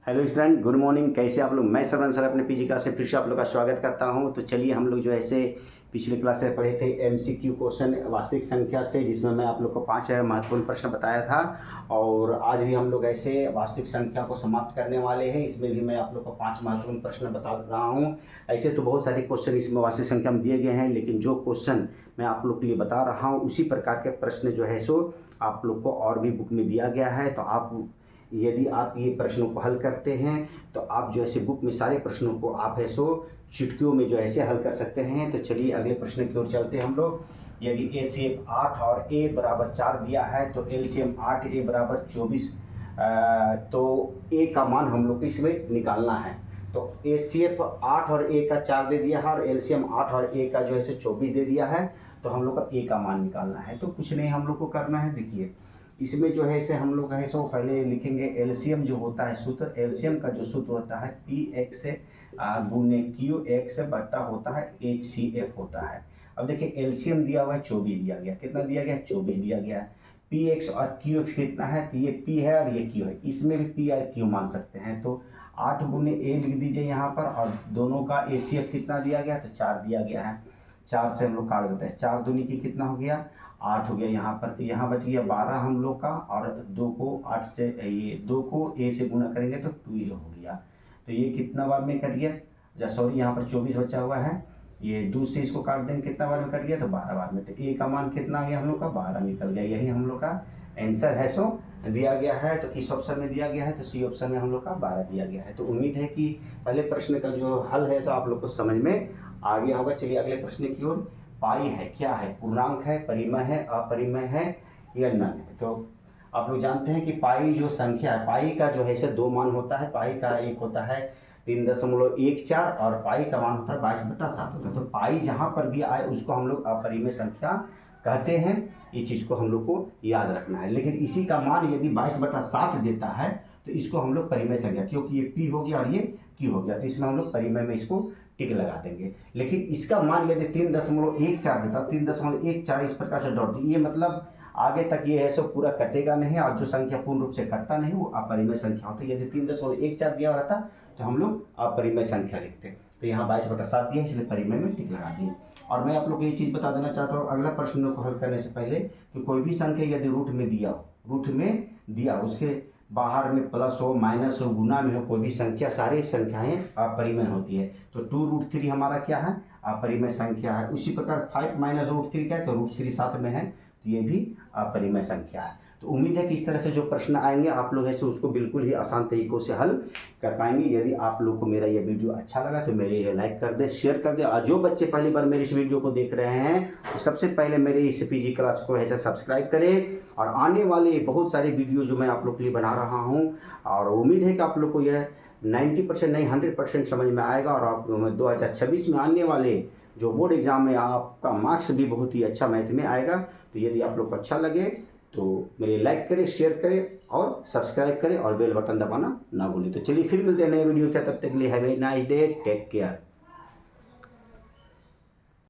Hello student, good morning. कैसे आप लोग? मैं सरवन सर अपने पीजी क्लास से फिर से आप लोग का स्वागत करता हूं। तो चलिए हम लोग जो ऐसे पिछले क्लास से पढ़े थे एमसीक्यू क्वेश्चन वास्तविक संख्या से, जिसमें मैं आप लोग को 5 महत्वपूर्ण प्रश्न बताया था। और आज भी हम लोग ऐसे वास्तविक संख्या को समाप्त करने वाले हैं। इसमें भी मैं आप लोग को 5 महत्वपूर्ण प्रश्न बता रहा हूँ। ऐसे तो बहुत सारे क्वेश्चन इसमें वास्तविक संख्या में दिए गए हैं, लेकिन जो क्वेश्चन मैं आप लोग के लिए बता रहा हूँ उसी प्रकार के प्रश्न जो है सो आप लोग को और भी बुक में दिया गया है। तो आप यदि आप ये प्रश्नों को हल करते हैं तो आप जो ऐसे बुक में सारे प्रश्नों को आप ऐसो चुटकियों में जो ऐसे हल कर सकते हैं। तो चलिए अगले प्रश्न की ओर चलते हैं हम लोग। यदि एसीएफ 8 और ए बराबर 4 दिया है तो एलसीएम 8 ए बराबर 24, तो ए का मान हम लोग को इसमें निकालना है। तो एसीएफ 8 और ए का 4 दे दिया है और एलसीएम 8 और ए का जो है 24 दे दिया है। तो हम लोग का ए का मान निकालना है। तो कुछ नहीं हम लोग को करना है। देखिए इसमें जो है से हम लोग है सो पहले लिखेंगे एलसीएम जो होता है सूत्र। एलसीएम का जो सूत्र होता है पी एक्स गुने क्यू एक्स बट्टा होता है एच सी एफ होता है। अब देखिए एलसीएम दिया हुआ है 24 दिया गया। कितना दिया गया? 24 दिया गया है। पी एक्स और क्यू एक्स कितना है? तो ये पी है और ये क्यू है। इसमें भी पी और क्यू मान सकते हैं। तो 8 गुने ए लिख दीजिए यहाँ पर। और दोनों का ए सी एफ कितना दिया गया? तो 4 दिया गया है। 4 से हम लोग काट देते हैं। 4 दूनी की कितना हो गया? 8 हो गया यहाँ पर। तो यहाँ बच गया 12 हम लोग का। और 2 को 8 से ये 2 को ए से गुना करेंगे तो 2 हो गया। तो ये कितना बार में कट गया? सॉरी यहाँ पर 24 बचा हुआ है। ये 2 से इसको काट देंगे, कितना बार में कट गया? तो 12 बार में। तो ए का मान कितना आ गया हम लोग का? 12 निकल गया। यही हम लोग का आंसर है सो दिया गया है। तो किस ऑप्शन में दिया गया है? तो सी ऑप्शन में हम लोग का 12 दिया गया है। तो उम्मीद है कि पहले प्रश्न का जो हल है सो आप लोग को समझ में आ गया होगा। चलिए अगले प्रश्न की ओर। पाई है क्या है? पूर्णांक है, परिमेय है, अपरिमेय है या नन है? तो आप लोग जानते हैं कि पाई जो संख्या है, पाई का जो है से 2 मान होता है। पाई का एक होता है 3.14 और पाई का मान होता है 22/7 होता है। तो पाई जहाँ पर भी आए उसको हम लोग अपरिमेय संख्या कहते हैं। इस चीज़ को हम लोग को याद रखना है। लेकिन इसी का मान यदि 22/7 देता है तो इसको हम लोग परिमेय संख्या, क्योंकि ये पी हो गया और ये क्यू हो गया, तो इसमें हम लोग परिमेय में इसको टिक लगा देंगे। लेकिन इसका मान यदि 3.14 देता, 3.14 इस प्रकार से डॉट, ये मतलब आगे तक ये है सो पूरा कटेगा नहीं। और जो संख्या पूर्ण रूप से कटता नहीं वो अपरिमेय संख्या होती है। यदि 3.14 दिया रहता तो हम लोग अपरिमेय संख्या लिखते। तो यहाँ 22/7 दिया, इसलिए परिमेय में टिक लगा दिए। और मैं आप लोग को ये चीज़ बता देना चाहता हूँ अगला प्रश्न को हल करने से पहले कि कोई भी संख्या यदि रूट में दिया उसके बाहर में प्लस हो, माइनस हो, गुना में हो, कोई भी संख्या, सारी संख्याएं अपरिमेय होती है। तो 2√3 हमारा क्या है? अपरिमेय संख्या है। उसी प्रकार 5 - √3 क्या है? तो √3 साथ में है, तो ये भी अपरिमेय संख्या है। तो उम्मीद है कि इस तरह से जो प्रश्न आएंगे आप लोग ऐसे उसको बिल्कुल ही आसान तरीकों से हल कर पाएंगे। यदि आप लोग को मेरा ये वीडियो अच्छा लगा तो मेरे ये लाइक कर दे, शेयर कर दे। और जो बच्चे पहली बार मेरे इस वीडियो को देख रहे हैं तो सबसे पहले मेरे इस पीजी क्लास को ऐसे सब्सक्राइब करें। और आने वाले बहुत सारे वीडियो जो मैं आप लोग के लिए बना रहा हूँ, और उम्मीद है कि आप लोग को यह 90% नहीं 100% समझ में आएगा। और आप 2026 में आने वाले जो बोर्ड एग्जाम में आपका मार्क्स भी बहुत ही अच्छा मैथ में आएगा। तो यदि आप लोग को अच्छा लगे तो मेरे लाइक करें, शेयर करें और सब्सक्राइब करें और बेल बटन दबाना ना भूलें। तो चलिए फिर मिलते हैं नए वीडियो के। तब तक के लिए have a nice day, take care.